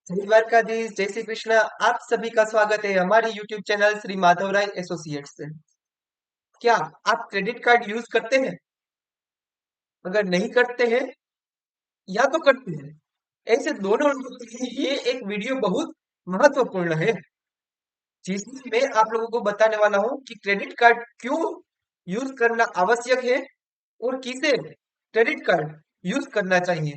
जय द्वारकाधीश, जय श्री कृष्ण। आप सभी का स्वागत है हमारी YouTube channel Shri Madhav Rai associates से। क्या आप क्रेडिट कार्ड यूज करते हैं? अगर नहीं करते हैं या तो करते हैं, ऐसे दोनों लोगों के लिए ये एक वीडियो बहुत महत्वपूर्ण है, जिसमें मैं आप लोगों को बताने वाला हूँ कि क्रेडिट कार्ड क्यों यूज करना आवश्यक है और किसे क्रेडिट कार्ड यूज करना चाहिए।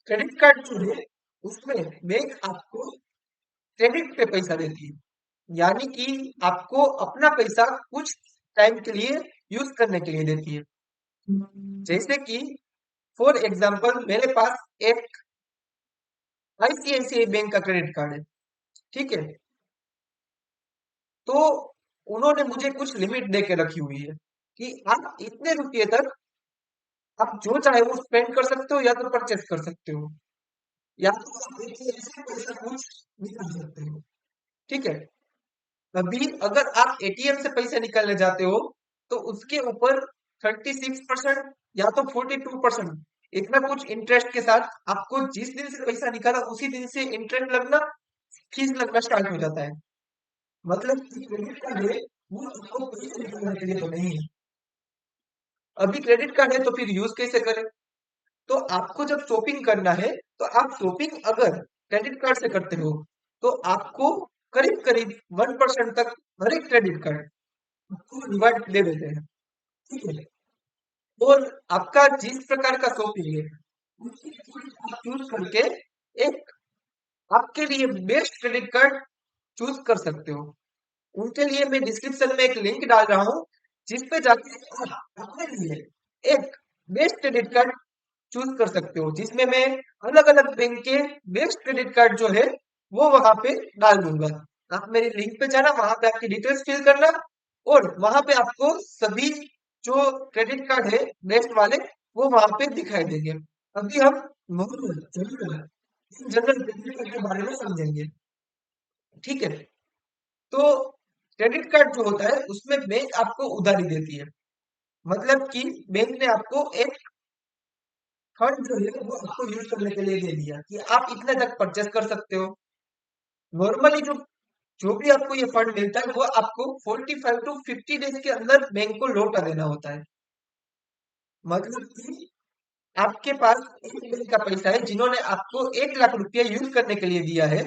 क्रेडिट कार्ड जो है, उसमें बैंक आपको क्रेडिट पे पैसा देती है, यानी कि आपको अपना पैसा कुछ टाइम के लिए यूज करने के लिए देती है। जैसे कि फॉर एग्जांपल मेरे पास एक आईसीआईसीआई बैंक का क्रेडिट कार्ड है। ठीक है, तो उन्होंने मुझे कुछ लिमिट दे के रखी हुई है कि आप इतने रुपये तक आप जो चाहे वो स्पेंड कर सकते हो या तो परचेस कर सकते हो, या तो आप ATM से पैसा कुछ निकाल सकते हो। ठीक है, अभी अगर आप एटीएम से पैसे निकालने जाते हो तो उसके ऊपर 36% या तो 42% इतना कुछ इंटरेस्ट के साथ आपको जिस दिन से पैसा निकाला उसी दिन से इंटरेस्ट लगना, फीस लगना स्टार्ट हो जाता है। मतलब कि क्रेडिट कार्ड है, वो आपको पैसे निकालने के लिए तो नहीं है। अभी क्रेडिट कार्ड है तो फिर यूज कैसे करें? तो आपको जब शॉपिंग करना है, तो आप शॉपिंग अगर क्रेडिट कार्ड से करते हो तो आपको करीब करीब 1% तक हर एक क्रेडिट कार्ड आपको रिवार्ड दे देते हैं। ठीक है, और आपका जिस प्रकार का शॉपिंग है उसकी choice आप चूज करके एक आपके लिए बेस्ट क्रेडिट कार्ड चूज कर सकते हो। उनके लिए मैं डिस्क्रिप्शन में एक लिंक डाल रहा हूँ, जिस पे जाके आप अपने लिए एक बेस्ट क्रेडिट कार्ड चूज कर सकते हो, जिसमें मैं अलग अलग बैंक के बेस्ट क्रेडिट कार्ड जो है वो वहां पे डाल दूंगा। आप मेरी लिंक पे जाना, वहां पे आपकी डिटेल्स फिल करना और वहां पे आपको सभी जो क्रेडिट कार्ड है बेस्ट वाले वो वहां पे दिखाई देंगे। अभी हम normal general general credit card के बारे में समझेंगे। ठीक है, तो क्रेडिट कार्ड जो होता है उसमें बैंक आपको उधारी देती है। मतलब कि बैंक ने आपको एक फंड जो है वो आपको यूज करने के लिए दे दिया कि आप इतने तक परचेस कर सकते हो। नॉर्मली जो जो भी आपको ये फंड मिलता है वो आपको 45 टू 50 डेज के अंदर बैंक को लौटा देना होता है। मतलब कि आपके पास एक बैंक का पैसा है, जिन्होंने आपको 1 लाख रुपया यूज करने के लिए दिया है,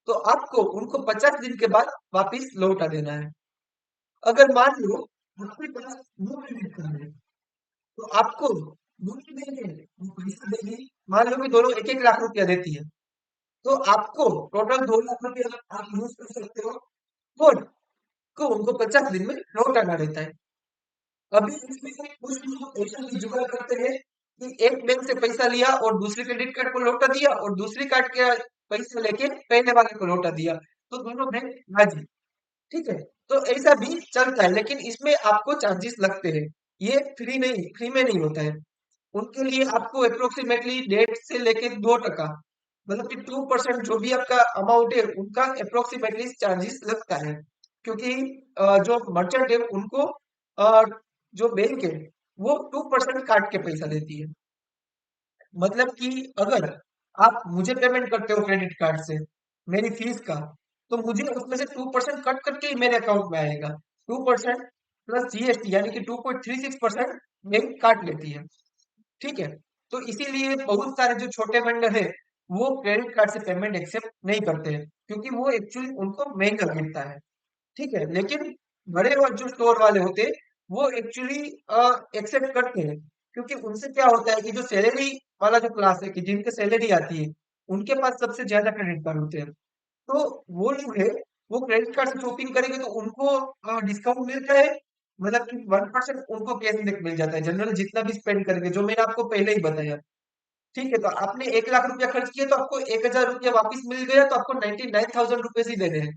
तो आपको उनको 50 दिन के बाद वापिस लौटा देना है। अगर मान लो आपके पास दो क्रेडिट कार्ड है, तो आपको दूसरी बैंक है वो पैसा देगी। मान लो कि दोनों 1 1 लाख रुपया देती है, तो आपको टोटल 2 लाख रुपया आप यूज कर सकते हो और को उनको 50 दिन में लौटाना रहता है। अभी इसमें कुछ लोग ऐसा भी जुगाड़ करते हैं कि एक बैंक से पैसा लिया और दूसरे क्रेडिट कार्ड को लौटा दिया और दूसरी कार्ड के पैसा लेके पहले वाले को लौटा दिया, तो दोनों बैंक राजी। ठीक है, तो ऐसा भी चलता है, लेकिन इसमें आपको चार्जेस लगते हैं। ये फ्री में नहीं होता है। उनके लिए आपको अप्रोक्सीमेटली 1.5 से लेके 2%, मतलब कि 2% जो भी आपका अमाउंट है उनका अप्रोक्सीमेटली चार्जेस लगता है। क्योंकि जो मर्चेंट है उनको अ, जो बैंक है वो 2% काट के पैसा देती है। मतलब कि अगर आप मुझे पेमेंट करते हो क्रेडिट कार्ड से मेरी फीस का, तो मुझे उसमें से 2% कट करके ही मेरे अकाउंट में आएगा। 2% प्लस जीएसटी यानी कि 2.36% बैंक काट लेती है। ठीक है, तो इसीलिए बहुत सारे जो छोटे वेंडर है वो क्रेडिट कार्ड से पेमेंट एक्सेप्ट नहीं करते हैं, क्योंकि वो एक्चुअली उनको महंगा गिरता है। ठीक है, लेकिन बड़े और जो स्टोर वाले होते हैं वो एक्चुअली एक्सेप्ट करते हैं, क्योंकि उनसे क्या होता है कि जो सैलरी वाला जो क्लास है कि जिनके सैलरी आती है उनके पास सबसे ज्यादा क्रेडिट कार्ड होते हैं। तो वो जो है वो क्रेडिट कार्ड से शॉपिंग करेंगे तो उनको डिस्काउंट मिलता है। मतलब कि 1% उनको कैशबैक मिल जाता है जनरल जितना भी स्पेंड करेंगे, जो मैंने आपको पहले ही बताया। ठीक है, तो आपने 1 लाख रुपया खर्च किया तो आपको 1,000 रुपया वापिस मिल गया, तो आपको 99,000 रुपीज ही देने हैं।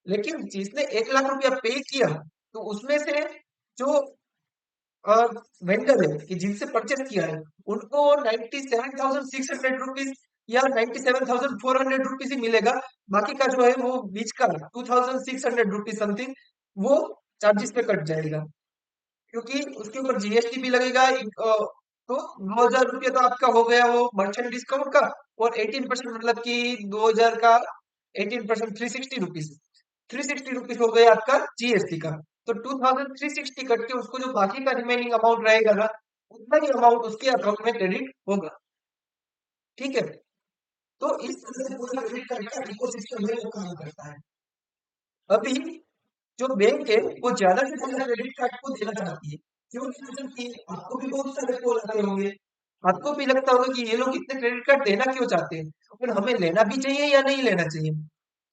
लेकिन जिसने 1 लाख रुपया पे किया तो उसमें से जो वेंडर है कि जिनसे परचेस किया है उनको 97,600 रुपीज या 97,400 रुपीज ही मिलेगा। बाकी का जो है वो बीच का 2,600 रुपीज समथिंग वो चार्जेस पे कट जाएगा, क्योंकि उसके ऊपर जीएसटी भी लगेगा। तो 2,000 रुपया तो आपका हो गया वो मर्चेंट डिस्काउंट का, और 18% मतलब कि 2000 का 18% 360 रुपीज, 360 रुपीज हो गए आपका जीएसटी का। तो 2360 कट के उसको जो बाकी का रिमेनिंग अमाउंट रहेगा ना, उतना ही अमाउंट उसके अकाउंट में क्रेडिट होगा। ठीक है, तो इस तरह से पूरा क्रेडिट कार्ड का इकोसिस्टम है वो काम करता है। अभी जो बैंक है वो ज्यादा से ज्यादा क्रेडिट कार्ड को देना चाहती है, क्योंकि मतलब कि आपको भी बहुत सारे कॉल आते होंगे, आपको भी लगता होगा कि ये लोग इतने क्रेडिट कार्ड देना क्यों चाहते हैं, और हमें लेना भी चाहिए या नहीं लेना चाहिए।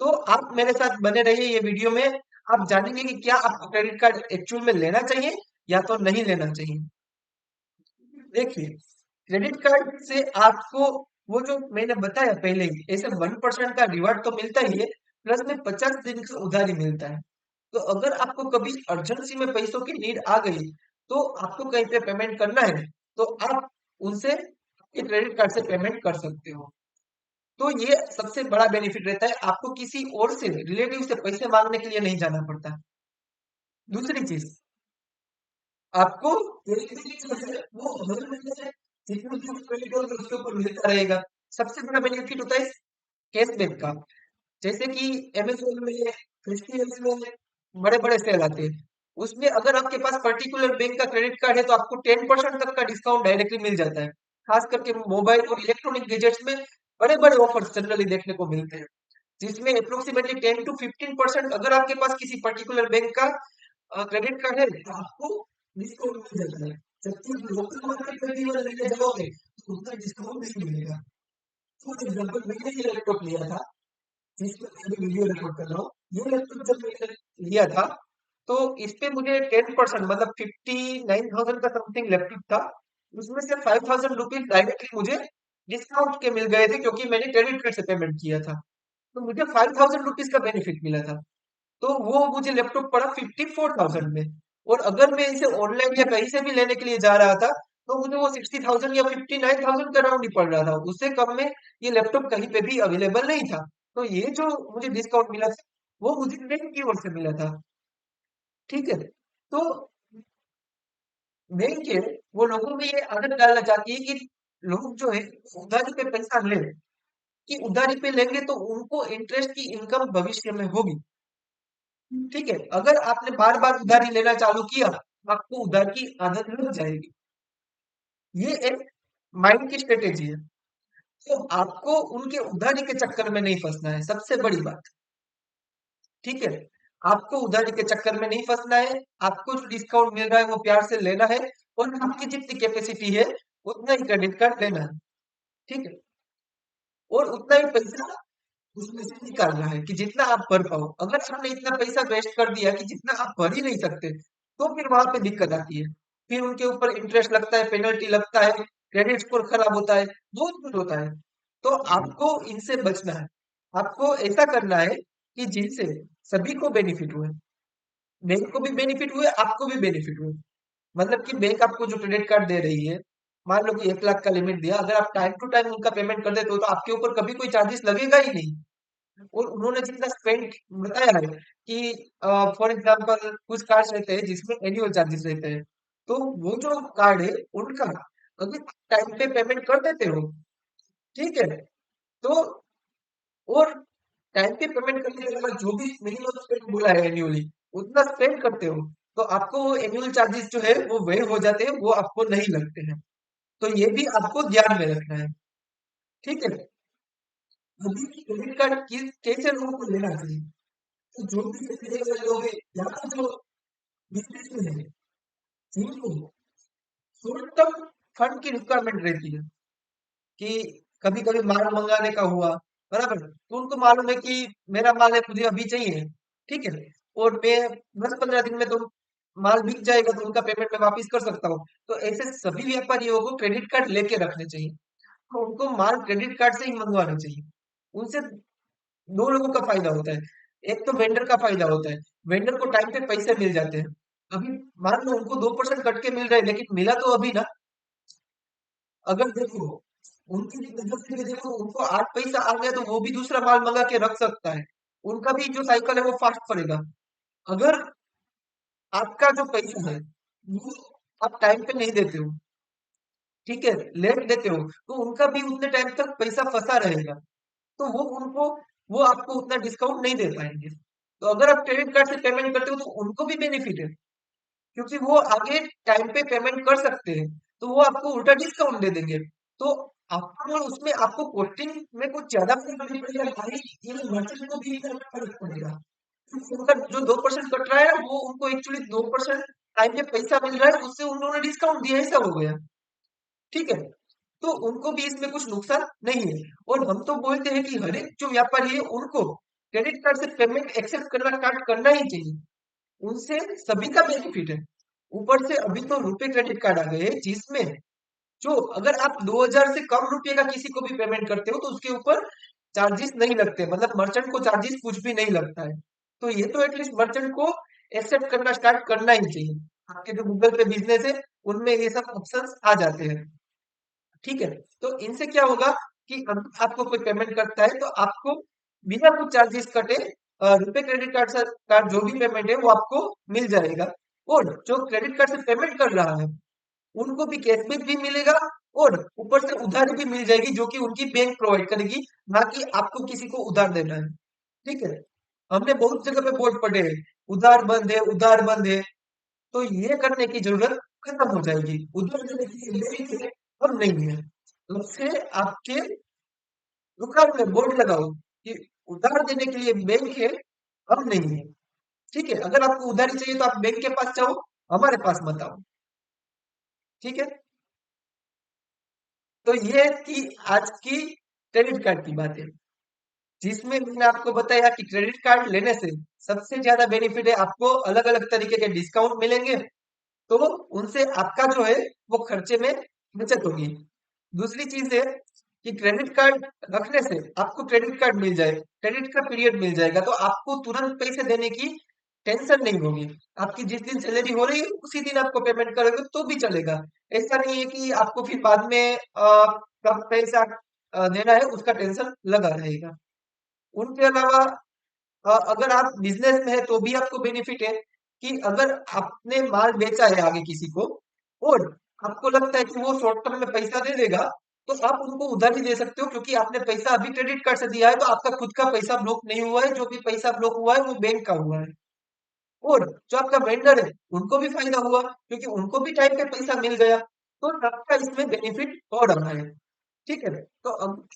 तो आप मेरे साथ बने रहिए ये वीडियो में, आप जानेंगे कि क्या आपको क्रेडिट कार्ड एक्चुअल में लेना चाहिए या तो नहीं लेना चाहिए। देखिए, क्रेडिट कार्ड से आपको वो जो मैंने बताया पहले ही, ऐसे 1% का रिवार्ड तो मिलता ही है, प्लस में 50 दिन का उधारी मिलता है। तो अगर आपको कभी अर्जेंसी में पैसों की नीड आ गई, तो आपको कहीं पे पेमेंट करना है, तो आप उनसे आपके क्रेडिट कार्ड से पेमेंट कर सकते हो। तो ये सबसे बड़ा बेनिफिट रहता है, आपको किसी और से रिलेटिव से पैसे मांगने के लिए नहीं जाना पड़ता। दूसरी चीज, आपको बेनिफिट जो है वो हर महीने जितना भी आप क्रेडिट होगा उसके ऊपर मिलता रहेगा। सबसे बड़ा बेनिफिट होता है कैशबैक का। जैसे कि अमेज़न में, फेस्टिवल्स में बड़े-बड़े सेल आते हैं। उसमें अगर आपके पास पर्टिकुलर बैंक का क्रेडिट कार्ड है तो आपको 10% तक का डिस्काउंट डायरेक्टली मिल जाता है। खास करके मोबाइल और इलेक्ट्रॉनिक गैजेट्स में बड़े-बड़े ऑफर्स जनरली देखने को मिलते हैं। जिसमें एप्रोक्सीमेटली 10 टू 15% अगर आपके पास किसी पर्टिकुलर बैंक का क्रेडिट कार्ड है तो आपको डिस्काउंट मिल जाता है। जबकि लोकल मार्केट में भी अगर लेने जाओगे तो उतना डिस्काउंट नहीं मिलेगा। फॉर एग्जांपल मैंने ये लैपटॉप लिया था, जिसमें मैं अभी वीडियो रिकॉर्ड कर रहा हूँ, ये लैपटॉप जब मैंने लिया था, तो इस पे मुझे 10% मतलब 59,000 का समथिंग लैपटॉप था। उसमें से 5,000 रुपीज डायरेक्टली मुझे डिस्काउंट के मिल गए थे, क्योंकि मैंने क्रेडिट कार्ड से पेमेंट किया था। तो मुझे 5,000 रुपीज का बेनिफिट मिला था। तो वो मुझे लैपटॉप पड़ा 54,000 में। और अगर मैं इसे ऑनलाइन या कहीं से भी लेने के लिए जा रहा था, तो मुझे वो 60,000 या 59,000 का राउंड ही पड़ रहा था, उससे कम में ये लैपटॉप कहीं पे भी अवेलेबल नहीं था। तो ये जो मुझे डिस्काउंट मिला था, वो मुझे बैंक की ओर से मिला था। ठीक है, तो बैंक है वो लोगों में ये आदत डालना चाहती है कि लोग जो है उधारी पे पैसा ले, कि उधारी पे लेंगे तो उनको इंटरेस्ट की इनकम भविष्य में होगी। ठीक है, अगर आपने बार बार उधारी लेना चालू किया, आपको उधार की आदत लग जाएगी। ये एक माइंड की स्ट्रेटेजी है। तो आपको उनके उधारी के चक्कर में नहीं फंसना है, सबसे बड़ी बात। ठीक है, आपको उधारी के चक्कर में नहीं फंसना है। आपको जो डिस्काउंट मिल रहा है वो प्यार से लेना है, और आपकी जितनी कैपेसिटी है उतना ही क्रेडिट कार्ड लेना है। ठीक है, और उतना ही पैसा उसमें से निकालना है कि जितना आप भर पाओ। अगर आपने इतना पैसा वेस्ट कर दिया कि जितना आप भर ही नहीं सकते, तो फिर वहां पे दिक्कत आती है। फिर उनके ऊपर इंटरेस्ट लगता है, पेनल्टी लगता है, क्रेडिट स्कोर खराब होता है, बहुत कुछ होता है। तो आपको इनसे बचना है। आपको ऐसा करना है कि जिनसे सभी को बेनिफिट हुए, बैंक को भी बेनिफिट हुए, आपको भी बेनिफिट हुए। मतलब कि बैंक आपको जो क्रेडिट कार्ड दे रही है, मान लो कि 1 लाख का लिमिट दिया, अगर आप टाइम टू टाइम उनका पेमेंट कर देते हो तो आपके ऊपर कभी कोई चार्जेस लगेगा ही नहीं। और उन्होंने जितना स्पेंड बताया है कि फॉर एग्जांपल कुछ कार्ड्स रहते हैं जिसमें एनुअल चार्जेस रहते हैं, तो वो जो कार्ड है उनका अगर टाइम पे पेमेंट कर देते हो, ठीक है, तो और टाइम पे पेमेंट करने के बाद जो भी मिनिमम स्पेंड बोला है एनुअली, उतना स्पेंड करते हो, तो आपको वो एनुअल चार्जेस जो है वो वेव हो जाते हैं, वो आपको नहीं लगते हैं। तो ये भी आपको ध्यान में रखना है। ठीक है, अभी क्रेडिट कार्ड किस कैसे लोगों को लेना चाहिए, तो जो भी पैसे वाले लोग हैं या तो जो बिजनेस में है, जिनको शॉर्ट टर्म फंड की रिक्वायरमेंट रहती है, कि कभी कभी माल मंगाने का हुआ, बराबर, तो उनको मालूम है कि मेरा माल है, मुझे अभी चाहिए, ठीक है, और मैं 10-15 दिन में तो माल बिक जाएगा तो उनका पेमेंट मैं वापस कर सकता हूँ। तो ऐसे सभी व्यापारियों को क्रेडिट कार्ड लेके रखने चाहिए, तो उनको माल क्रेडिट कार्ड से ही मंगवाना चाहिए। उनसे दो लोगों का फायदा होता है। एक तो वेंडर का फायदा होता है, वेंडर को टाइम पे पैसे मिल जाते हैं। अभी मान लो उनको 2% कट के मिल रहा है, लेकिन मिला तो अभी ना। अगर देखो उनकी नजर से भी देखो, उनको 8 पैसा आ गया तो वो भी दूसरा माल मंगा के रख सकता है। उनका भी जो साइकिल है वो फास्ट पड़ेगा। अगर आपका जो पैसा है वो आप टाइम पे नहीं देते हो, ठीक है, लेट देते हो, तो उनका भी उतने टाइम तक पैसा फंसा रहेगा। तो वो आपको उतना डिस्काउंट नहीं दे पाएंगे। तो अगर आप क्रेडिट कार्ड से पेमेंट करते हो तो उनको भी बेनिफिट है, क्योंकि वो आगे टाइम पे पेमेंट कर सकते हैं, तो वो आपको उल्टा डिस्काउंट दे देंगे। तो आपको उसमें आपको कॉस्टिंग में कुछ ज्यादा फर्क नहीं पड़ेगा भाई, ये मर्चेंट को भी इतना फर्क पड़ेगा। उनका जो 2% कट रहा है वो उनको एक्चुअली 2% टाइम पे पैसा मिल रहा है, उससे उन्होंने डिस्काउंट दिया, ऐसा हो गया। ठीक है, तो उनको भी इसमें कुछ नुकसान नहीं है। और हम तो बोलते हैं कि हर एक जो व्यापारी है उनको क्रेडिट कार्ड से पेमेंट एक्सेप्ट करना स्टार्ट करना ही चाहिए, उनसे सभी का बेनिफिट है। ऊपर से अभी तो रुपए क्रेडिट कार्ड आ गए हैं, जिसमें जो अगर आप 2000 से कम रुपए का किसी को भी पेमेंट करते हो तो उसके ऊपर चार्जेस नहीं लगते, मतलब मर्चेंट को चार्जेस कुछ भी नहीं लगता है। तो ये तो एटलीस्ट मर्चेंट को एक्सेप्ट करना स्टार्ट करना ही चाहिए। आपके जो गूगल पे बिजनेस है उनमें ये सब ऑप्शंस आ जाते हैं। ठीक है, तो इनसे क्या होगा कि अगर आपको कोई पेमेंट करता है तो आपको बिना कुछ चार्जेस कटे रुपए क्रेडिट कार्ड से कार्ड जो भी पेमेंट है वो आपको मिल जाएगा। और जो क्रेडिट कार्ड से पेमेंट कर रहा है उनको भी कैशबैक भी मिलेगा, और ऊपर से उधारी भी मिल जाएगी जो कि उनकी बैंक प्रोवाइड करेगी, ना कि आपको किसी को उधार देना है। ठीक है, हमने बहुत जगह पे बोर्ड पढ़े हैं, उधार बंद है, उधार बंद है। तो ये करने की जरूरत खत्म हो जाएगी, उधार देने की बैंक है और नहीं है। तो से आपके दुकान में बोर्ड लगाओ कि उधार देने के लिए बैंक है, हम नहीं है। ठीक है, अगर आपको उधारी चाहिए तो आप बैंक के पास जाओ, हमारे पास मत आओ। ठीक है, तो ये थी आज की क्रेडिट कार्ड की बातें, जिसमें मैंने आपको बताया कि क्रेडिट कार्ड लेने से सबसे ज्यादा बेनिफिट है, आपको अलग अलग तरीके के डिस्काउंट मिलेंगे, तो उनसे आपका जो है वो खर्चे में बचत होगी। दूसरी चीज है कि क्रेडिट कार्ड रखने से आपको क्रेडिट कार्ड मिल जाए, क्रेडिट का पीरियड मिल जाएगा, तो आपको तुरंत पैसे देने की टेंशन नहीं होगी। आपकी जिस दिन सैलरी हो रही है उसी दिन आपको पेमेंट करोगे तो भी चलेगा। ऐसा नहीं है कि आपको फिर बाद में कब पैसा देना है उसका टेंशन लगा रहेगा। उनके अलावा अगर आप बिजनेस में है तो भी आपको बेनिफिट है कि अगर आपने माल बेचा है आगे किसी को और आपको लगता है कि वो शॉर्ट टर्म में पैसा दे देगा, तो आप उनको उधार भी दे सकते हो, क्योंकि आपने पैसा अभी क्रेडिट कार्ड से दिया है, तो आपका खुद का पैसा ब्लॉक नहीं हुआ है, जो भी पैसा ब्लॉक हुआ है वो बैंक का हुआ है। और जो आपका वेंडर है उनको भी फायदा हुआ, क्योंकि उनको भी टाइम पे पैसा मिल गया, तो सबका इसमें बेनिफिट हो रहा है। ठीक है, तो अब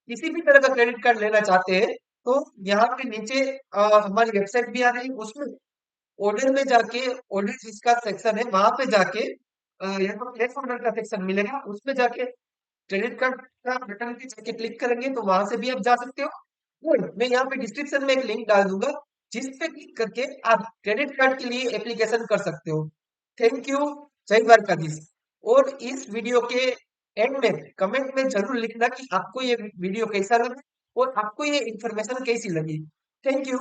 किसी भी तरह का क्रेडिट कार्ड लेना चाहते हैं तो यहाँ पे नीचे हमारी वेबसाइट भी आ रही है, उसमें ऑर्डर में जाके, ऑर्डर जिसका सेक्शन है वहां पे जाके यहाँ पर कैश ऑर्डर का सेक्शन मिलेगा, उसमें जाके क्रेडिट कार्ड का बटन पे जाके क्लिक करेंगे तो वहां से भी आप जा सकते हो। और मैं यहाँ पे डिस्क्रिप्शन में एक लिंक डाल दूंगा, जिस पे क्लिक करके आप क्रेडिट कार्ड के लिए एप्लीकेशन कर सकते हो। थैंक यू, जय द्वारकाधीश। और इस वीडियो के एंड में कमेंट में जरूर लिखना कि आपको ये वीडियो कैसा लगा और आपको ये इन्फॉर्मेशन कैसी लगी। Thank you.